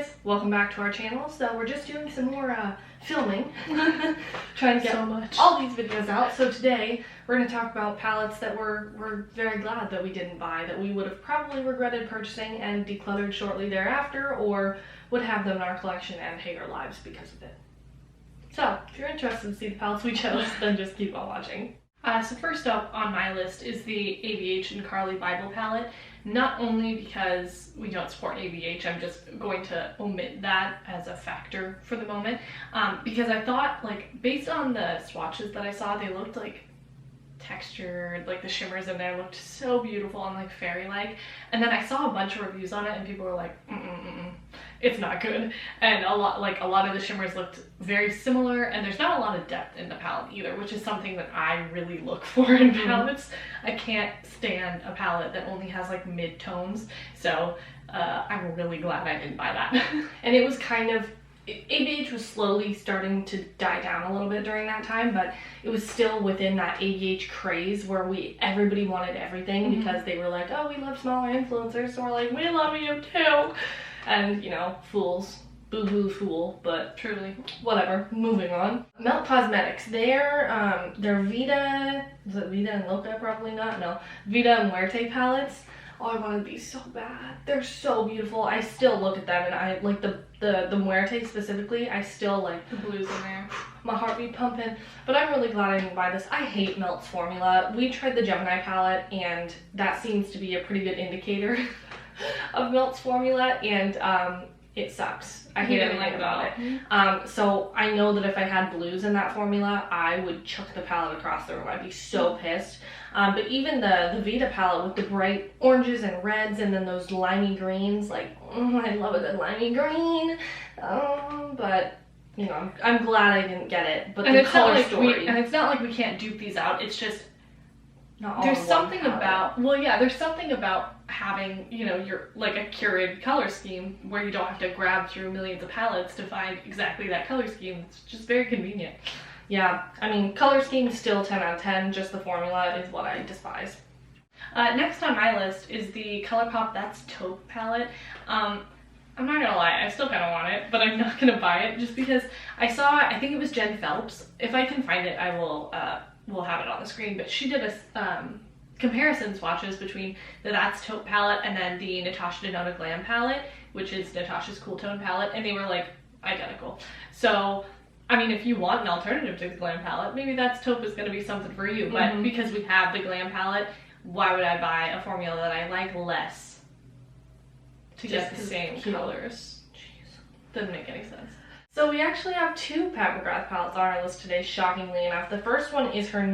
guys, welcome back to our channel. So we're just doing some more filming, trying to get all these videos out. So today we're going to talk about palettes that we're very glad that we didn't buy, that we would have probably regretted purchasing and decluttered shortly thereafter, or would have them in our collection and hate our lives because of it. So if you're interested to see the palettes we chose, then just keep on watching. So first up on my list is the ABH and Carly Bible palette. Not only because we don't support ABH, I'm just going to omit that as a factor for the moment, because I thought, like, based on the swatches that I saw, they looked like textured, like the shimmers in there looked so beautiful and like fairy-like, and then I saw a bunch of reviews on it and people were like, it's not good, and a lot of the shimmers looked very similar, and there's not a lot of depth in the palette either, which is something that I really look for in palettes. I can't stand a palette that only has like mid-tones, so I'm really glad I didn't buy that. And it was kind of, ABH was slowly starting to die down a little bit during that time, but it was still within that ABH craze where everybody wanted everything because they were like, oh, we love smaller influencers, so we're like, we love you too. And, you know, fools. Boo-hoo fool, but truly, whatever. Moving on. Melt Cosmetics. They're Vida, is it Vida and Loca? Probably not, no. Vida and Muerte palettes. Oh, I want these so bad. They're so beautiful. I still look at them and I like the Muerte specifically. I still like the blues in there. My heart be pumping. But I'm really glad I didn't buy this. I hate Melt's formula. We tried the Gemini palette and that seems to be a pretty good indicator of Melt's formula, and it sucks. I hate everything about it. So I know that if I had blues in that formula, I would chuck the palette across the room. I'd be so pissed. But even the Vida palette with the bright oranges and reds and then those limey greens, like, I love a good limey green. But, you know, I'm glad I didn't get it. But the color story. And it's not like we can't dupe these out. It's just, there's something about, there's something about having, you know, your, like, a curated color scheme where you don't have to grab through millions of palettes to find exactly that color scheme. It's just very convenient. Yeah, I mean, color scheme is still 10 out of 10, just the formula is what I despise. Next on my list is the Colourpop That's Taupe palette. I'm not gonna lie, I still kind of want it, but I'm not gonna buy it just because I saw, I think it was Jen Phelps. If I can find it, I will we'll have it on the screen, but she did a comparison swatches between the That's Taupe palette and then the Natasha Denali Glam palette, which is Natasha's Cool Tone palette, and they were like identical. So, I mean, if you want an alternative to the Glam palette, maybe That's Taupe is going to be something for you, but because we have the Glam palette, why would I buy a formula that I like less to get the same colors? Jeez. Doesn't make any sense. So we actually have two Pat McGrath palettes on our list today, shockingly enough. The first one is her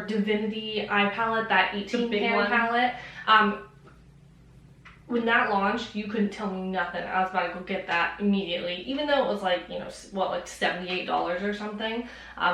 Divinity Eye palette, that 18-pan palette. When that launched, you couldn't tell me nothing. I was about to go get that immediately, even though it was like, you know, what, like $78 or something.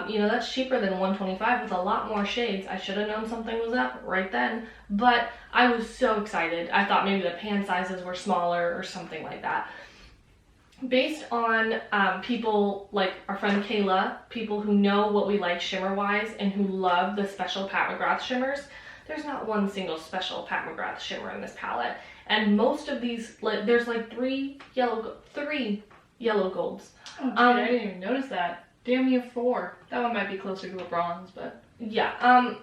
You know, that's cheaper than $125 with a lot more shades. I should have known something was up right then, but I was so excited. I thought maybe the pan sizes were smaller or something like that. Based on people like our friend Kayla, people who know what we like shimmer-wise and who love the special Pat McGrath shimmers, there's not one single special Pat McGrath shimmer in this palette. And most of these, like, there's like three yellow golds. Oh, dude, I didn't even notice that. Damn, you have 4. That one might be closer to a bronze, but yeah,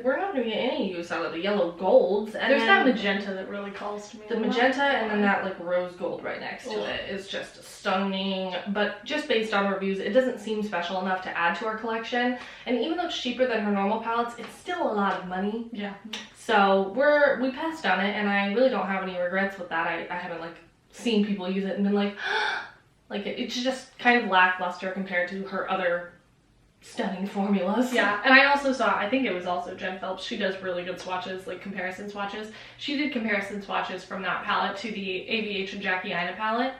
we're not gonna get any use out of the yellow golds. And there's that magenta that really calls to me. The magenta and then that like rose gold right next to it is just stunning. But just based on reviews, it doesn't seem special enough to add to our collection. And even though it's cheaper than her normal palettes, it's still a lot of money. Yeah. So we passed on it, and I really don't have any regrets with that. I haven't like seen people use it and been like, like it's just kind of lackluster compared to her other stunning formulas. Yeah, and I also saw, I think it was also Jen Phelps, she does really good swatches, like comparison swatches. She did comparison swatches from that palette to the ABH and Jackie Aina palette.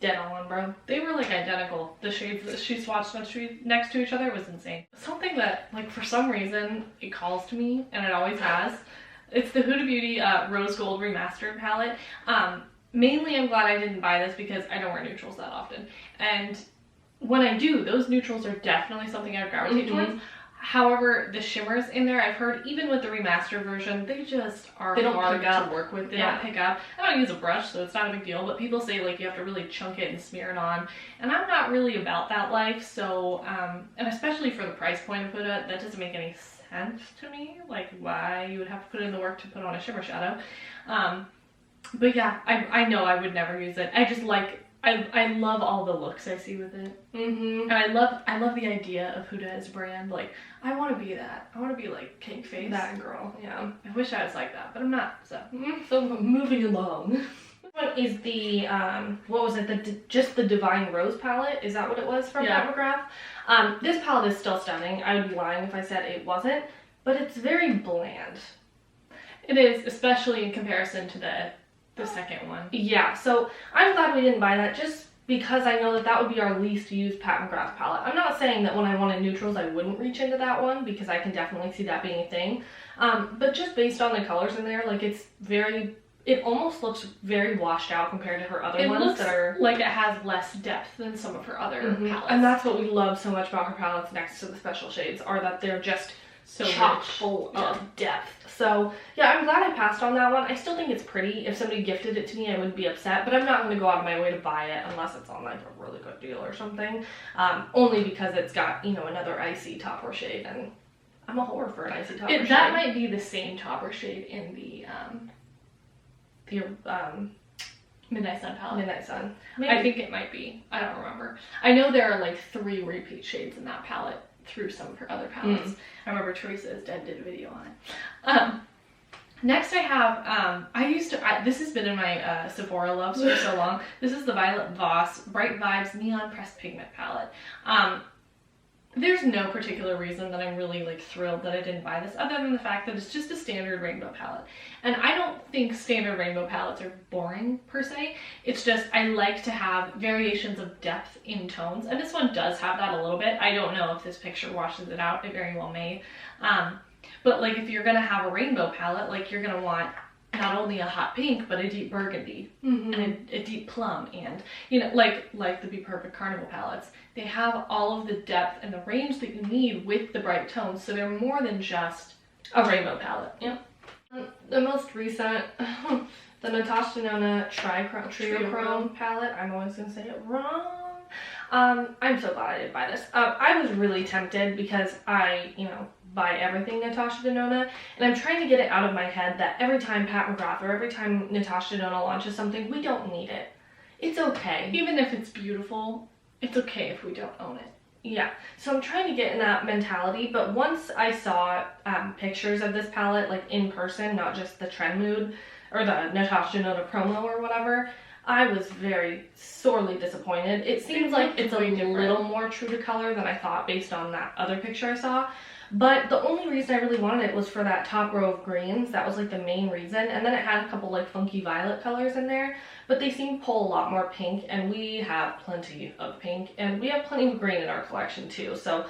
Dead on, bro. They were like identical. The shades that she swatched next to each other was insane. Something that, like, for some reason, it calls to me, and it always has. It's the Huda Beauty Rose Gold Remastered palette. Mainly I'm glad I didn't buy this because I don't wear neutrals that often. And when I do, those neutrals are definitely something I gravitate towards. However, the shimmers in there, I've heard even with the remastered version, they just are hard to work with. They don't pick up. I don't use a brush, so it's not a big deal, but people say like you have to really chunk it and smear it on, and I'm not really about that life, so, and especially for the price point of Huda, that doesn't make any sense to me, like why you would have to put in the work to put on a shimmer shadow. But yeah, I know I would never use it. I just like, I love all the looks I see with it. And I love the idea of Huda as a brand. Like, I want to be that. I want to be like Cake Face. That girl, yeah. I wish I was like that, but I'm not, so. So moving along. This one is the, what was it, just the Divine Rose palette? Is that what it was from Pat McGrath? This palette is still stunning. I would be lying if I said it wasn't, but it's very bland. It is, especially in comparison to the second one. Yeah, so I'm glad we didn't buy that, just because I know that that would be our least used Pat McGrath palette. I'm not saying that when I wanted neutrals I wouldn't reach into that one, because I can definitely see that being a thing. But just based on the colors in there, like it almost looks very washed out compared to her other ones that are like it has less depth than some of her other palettes. And that's what we love so much about her palettes next to the special shades, are that they're just so chock full of depth. So yeah, I'm glad I passed on that one. I still think it's pretty. If somebody gifted it to me, I wouldn't be upset, but I'm not going to go out of my way to buy it unless it's on like a really good deal or something. Only because it's got, you know, another icy topper shade, and I'm a whore for an icy topper shade. That might be the same topper shade in the Midnight Sun palette. Midnight Sun. Maybe. I think it might be. I don't remember. I know there are like 3 repeat shades in that palette through some of her other palettes. I remember Teresa is Dead did a video on it. Next I have, this has been in my Sephora loves for so long. This is the Violet Voss Bright Vibes Neon Pressed Pigment palette. There's no particular reason that I'm really like thrilled that I didn't buy this, other than the fact that it's just a standard rainbow palette. And I don't think standard rainbow palettes are boring per se. It's just I like to have variations of depth in tones, and this one does have that a little bit. I don't know if this picture washes it out. It very well may. But like if you're gonna have a rainbow palette, like you're gonna want not only a hot pink, but a deep burgundy and a deep plum, and you know, like the Be Perfect Carnival palettes, they have all of the depth and the range that you need with the bright tones, so they're more than just a rainbow palette. Yep. The most recent, the Natasha Denali Trio Chrome palette. I'm always gonna say it wrong. I'm so glad I didn't buy this. I was really tempted because I, you know, buy everything Natasha Denali, and I'm trying to get it out of my head that every time Pat McGrath or every time Natasha Denali launches something, we don't need it. It's okay. Even if it's beautiful, it's okay if we don't own it. Yeah, so I'm trying to get in that mentality, but once I saw pictures of this palette, like in person, not just the Trend Mood or the Natasha Denali promo or whatever, I was very sorely disappointed. It seems like it's a little more true to color than I thought based on that other picture I saw. But the only reason I really wanted it was for that top row of greens. That was like the main reason. And then it had a couple like funky violet colors in there. But they seem to pull a lot more pink, and we have plenty of pink. And we have plenty of green in our collection too. So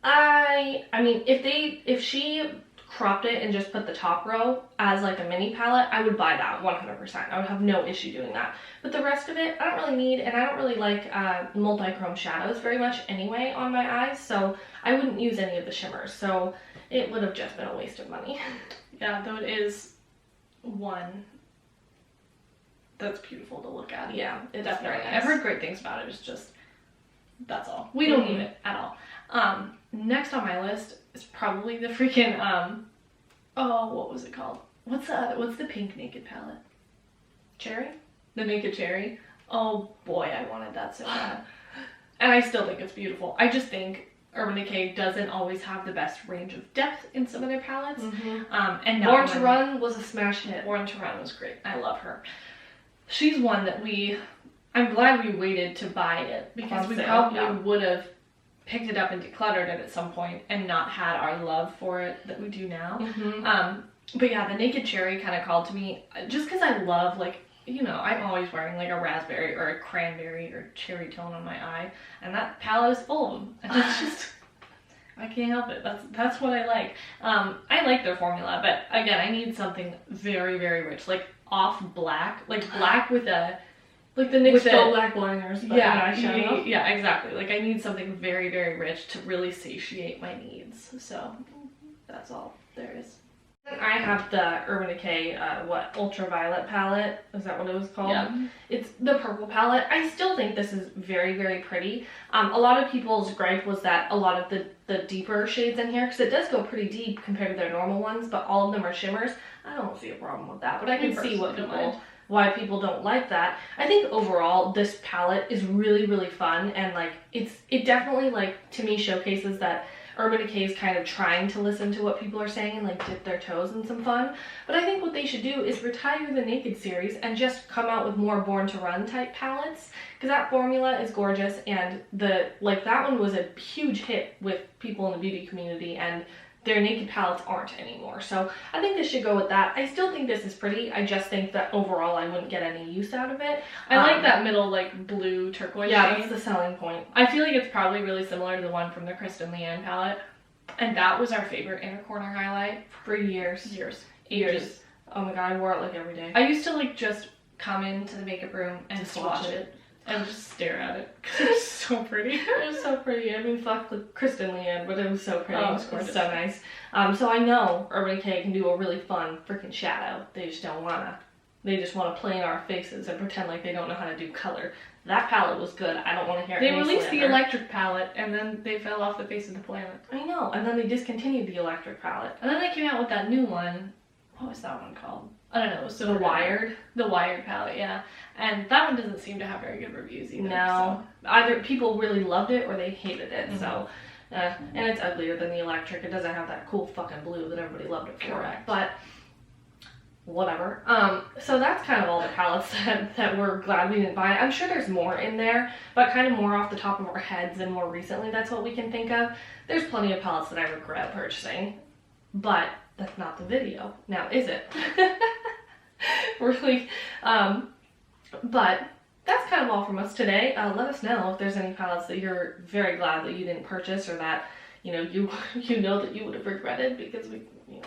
I mean, if she cropped it and just put the top row as like a mini palette, I would buy that 100%. I would have no issue doing that. But the rest of it, I don't really need, and I don't really like multi-chrome shadows very much anyway on my eyes, so I wouldn't use any of the shimmers. So it would have just been a waste of money. Yeah, though it is one that's beautiful to look at. Yeah, it's definitely nice. I've heard great things about it. It's just, that's all. We don't need it at all. Next on my list is probably the freaking, oh, what was it called? What's the pink Naked palette? Cherry? The Naked Cherry? Oh boy, I wanted that so bad. And I still think it's beautiful. I just think Urban Decay doesn't always have the best range of depth in some of their palettes. And Born to Run was a smash hit. Born to Run was great. I love her. She's one that I'm glad we waited to buy it, because we probably would have picked it up and decluttered it at some point and not had our love for it that we do now. But yeah, the Naked Cherry kind of called to me just because I love, like, you know, I'm always wearing like a raspberry or a cranberry or cherry tone on my eye, and that palette is full of them. And it's just, I can't help it. That's what I like. I like their formula, but again, I need something very, very rich, like off black, like black with a Like the NYX Faux Black liners, but yeah, eyeshadow. Yeah, exactly. Like I need something very, very rich to really satiate my needs. So that's all there is. I have the Urban Decay, Ultraviolet palette. Is that what it was called? Yeah. It's the purple palette. I still think this is very, very pretty. A lot of people's gripe was that a lot of the deeper shades in here, because it does go pretty deep compared to their normal ones, but all of them are shimmers. I don't see a problem with that, but I can see why people don't like that. I think overall this palette is really, really fun, and like it definitely, like, to me showcases that Urban Decay is kind of trying to listen to what people are saying and like dip their toes in some fun. But I think what they should do is retire the Naked series and just come out with more Born to Run type palettes, because that formula is gorgeous, and that one was a huge hit with people in the beauty community, and their Naked palettes aren't anymore. So I think this should go with that. I still think this is pretty. I just think that overall I wouldn't get any use out of it. I like that middle like blue turquoise shade. That's the selling point. I feel like it's probably really similar to the one from the Kristen Leanne palette. And that was our favorite inner corner highlight for years. Ages. Oh my god, I wore it like every day. I used to like just come into the makeup room and just watch it. And just stare at it because it was so pretty. It was so pretty. I mean, fuck the Kristen Leanne, but it was so pretty. Oh, it was so nice. So I know Urban Decay can do a really fun freaking shadow. They just don't wanna. They just want to play in our faces and pretend like they don't know how to do color. That palette was good. I don't want to hear any slander. They released the electric palette and then they fell off the face of the planet. I know. And then they discontinued the electric palette. And then they came out with that new one. What was that one called? I don't know. It was so Wired. The Wired palette, yeah. And that one doesn't seem to have very good reviews either. No. So. Either people really loved it or they hated it. Mm-hmm. So, and it's uglier than the electric. It doesn't have that cool fucking blue that everybody loved it for. Correct. But whatever. So that's kind of all the palettes that we're glad we didn't buy. I'm sure there's more in there, but kind of more off the top of our heads and more recently, that's what we can think of. There's plenty of palettes that I regret purchasing, but that's not the video. Now, is it? Really? But that's kind of all from us today. Let us know if there's any palettes that you're very glad that you didn't purchase, or that you know that you would have regretted, because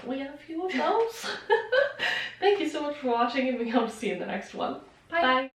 we have a few of those. Thank you so much for watching, and we hope to see you in the next one. Bye. Bye.